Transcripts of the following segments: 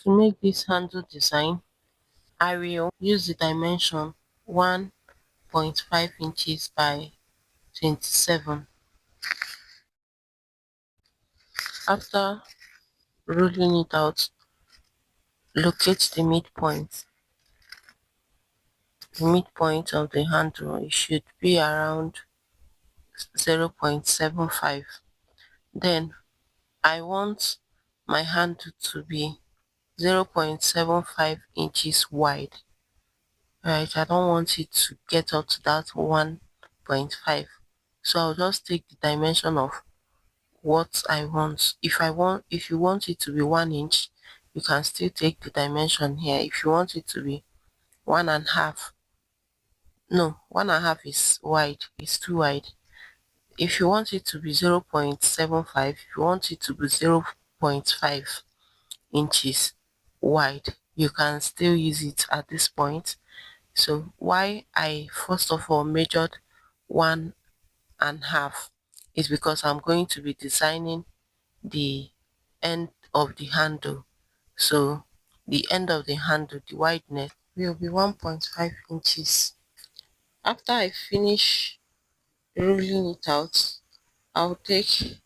To make this handle design, I will use the dimension 1.5 inches by 27. After rolling it out, locate the midpoint. The midpoint of the handle, it should be around 0.75. Then I want my handle to be 0.75 inches wide. Right, I don't want it to get up to that 1.5. So I'll just take the dimension of what I want. If you want it to be 1 inch, you can still take the dimension here. If you want it to be 1.5, no, 1.5 is wide, it's too wide. If you want it to be 0.75, if you want it to be 0.5 inches wide, you can still use it at this point. So why I first of all measured 1.5 is because I'm going to be designing the end of the handle. So the end of the handle, the wideness will be 1.5 inches. After I finish rolling it out, I'll take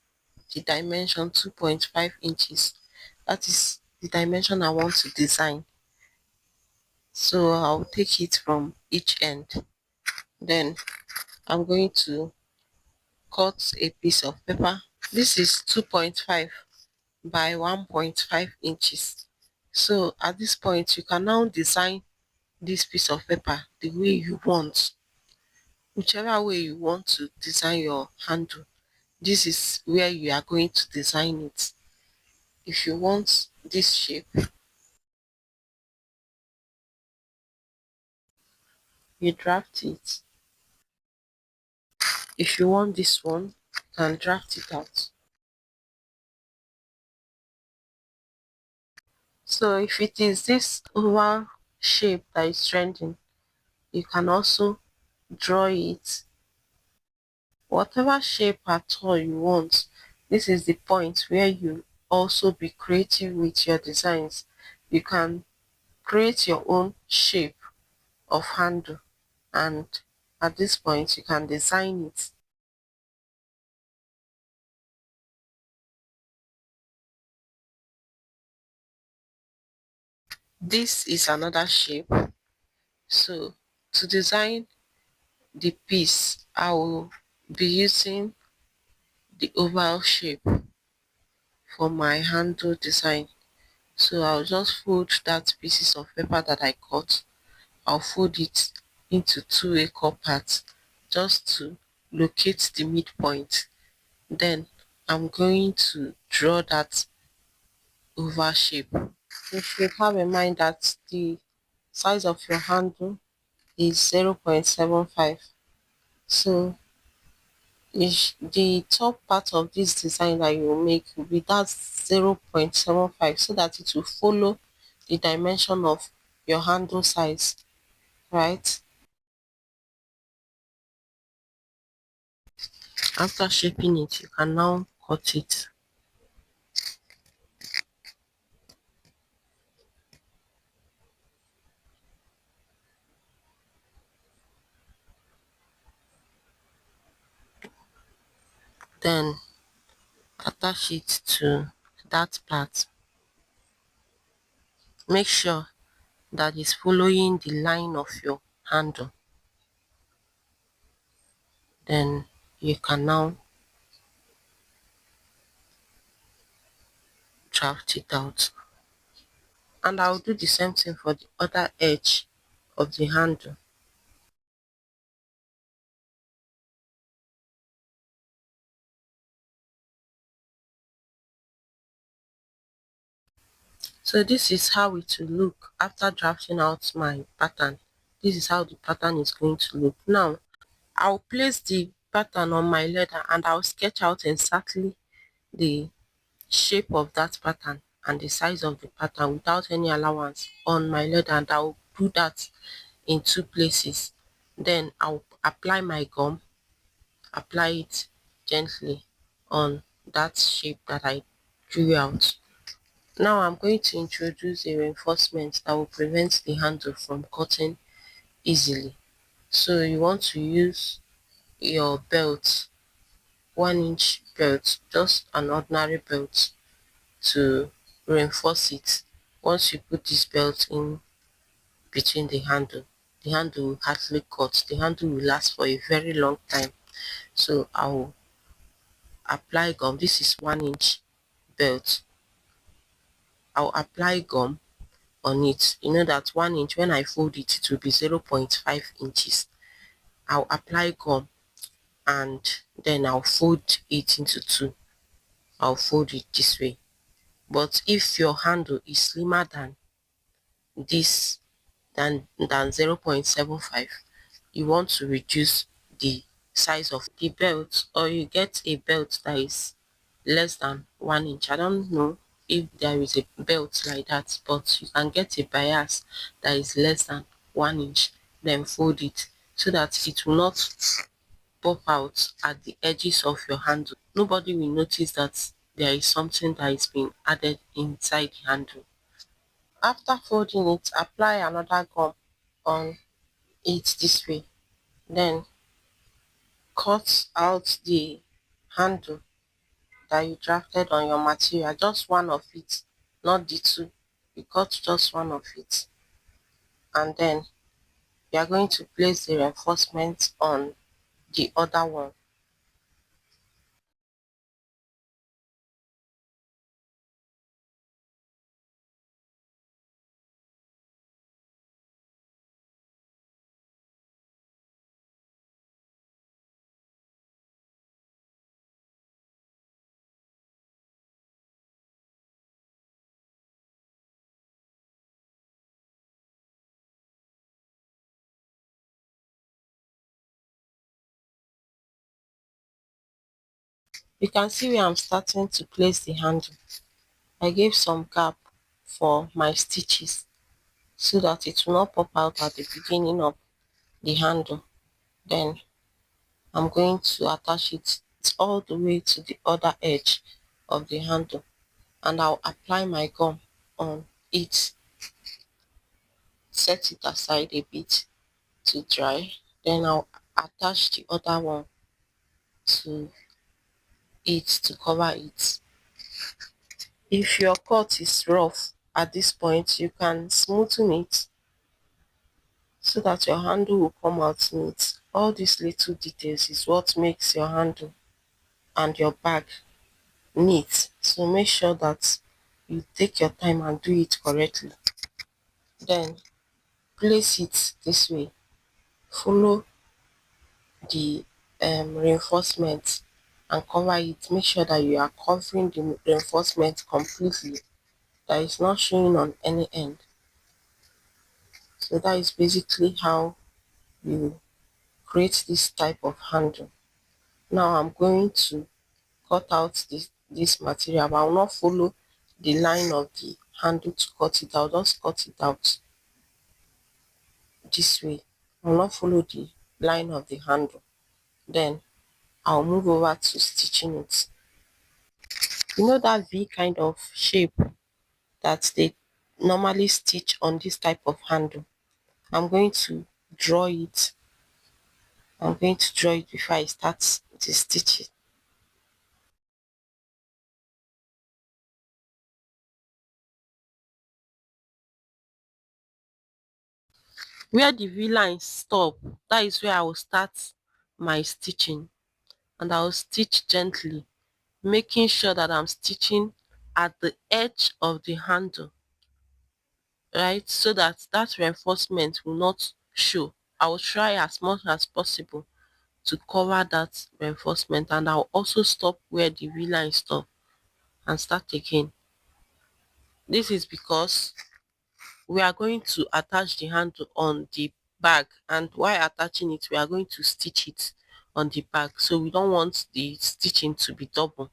the dimension 2.5 inches. That is the dimension I want to design. So I'll take it from each end. Then I'm going to cut a piece of paper. This is 2.5 by 1.5 inches. So at this point, you can now design this piece of paper the way you want. Whichever way you want to design your handle, this is where you are going to design it. If you want this shape, you draft it. If you want this one, you can draft it out. So if it is this oval shape that is trending, you can also draw it whatever shape at all you want. This is the point where you also be creative with your designs. You can create your own shape of handle, and at this point you can design it. This is another shape. So to design the piece, I will be using the oval shape for my handle design. So I'll just fold that pieces of paper that I cut. I'll fold it into two equal parts just to locate the midpoint. Then I'm going to draw that oval shape. You should have in mind that the size of your handle is 0.75. So the top part of this design that you will make will be that 0.75, so that it will follow the dimension of your handle size, right? After shaping it, you can now cut it. Then attach it to that part. Make sure that it's following the line of your handle. Then you can now draft it out. And I'll do the same thing for the other edge of the handle. So this is how it will look after drafting out my pattern. This is how the pattern is going to look. Now, I'll place the pattern on my leather and I'll sketch out exactly the shape of that pattern and the size of the pattern without any allowance on my leather, and I'll do that in two places. Then I'll apply my gum, apply it gently on that shape that I drew out. Now I'm going to introduce a reinforcement that will prevent the handle from cutting easily. So you want to use your belt, 1 inch belt, just an ordinary belt, to reinforce it. Once you put this belt in between the handle will hardly cut. The handle will last for a very long time. So I will apply gum. This is 1 inch belt. I'll apply gum on it. You know that 1 inch, when I fold it, it will be 0.5 inches. I'll apply gum and then I'll fold it into two. I'll fold it this way. But if your handle is slimmer than this, than 0.75, you want to reduce the size of the belt, or you get a belt that is less than 1 inch. I don't know if there is a belt like that, but you can get a bias that is less than 1 inch, then fold it so that it will not pop out at the edges of your handle. Nobody will notice that there is something that is being added inside the handle. After folding it, apply another gum on it this way. Then cut out the handle that you drafted on your material, just one of it, not the two. You cut just one of it. And then you are going to place the reinforcement on the other one. You can see where I'm starting to place the handle. I gave some gap for my stitches so that it will not pop out at the beginning of the handle. Then I'm going to attach it all the way to the other edge of the handle, and I'll apply my gum on it, set it aside a bit to dry. Then I'll attach the other one to it to cover it. If your cut is rough at this point, you can smoothen it so that your handle will come out neat. All these little details is what makes your handle and your bag neat. So make sure that you take your time and do it correctly. Then place it this way. Follow the reinforcement and cover it. Make sure that you are covering the reinforcement completely, that is not showing on any end. So that is basically how you create this type of handle. Now I'm going to cut out this material, but I will not follow the line of the handle to cut it. I'll just cut it out this way. I will not follow the line of the handle. Then I'll move over to stitching it. You know that V kind of shape that they normally stitch on this type of handle? I'm going to draw it. I'm going to draw it before I start to stitch it. Where the V lines stop, that is where I will start my stitching, and I will stitch gently, making sure that I'm stitching at the edge of the handle, right? So that that reinforcement will not show. I will try as much as possible to cover that reinforcement, and I'll also stop where the V line stop and start again. This is because we are going to attach the handle on the bag, and while attaching it we are going to stitch it on the bag, so we don't want the stitching to be double.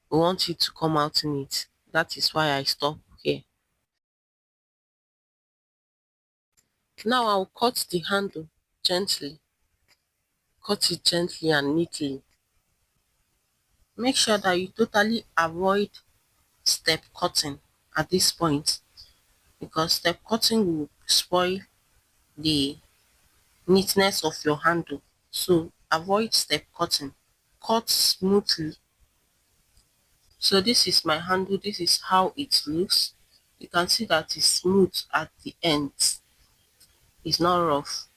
We want it to come out neat. That is why I stop here. Now I'll cut the handle gently. Cut it gently and neatly. Make sure that you totally avoid step cutting at this point, because step cutting will spoil the neatness of your handle. So avoid step cutting. Cut smoothly. So this is my handle. This is how it looks. You can see that it's smooth at the ends. It's not rough.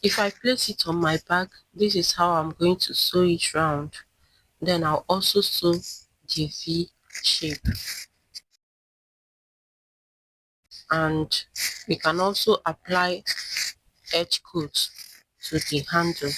If I place it on my bag, this is how I'm going to sew it round. Then I'll also sew the V shape. And we can also apply edge coat to the handle.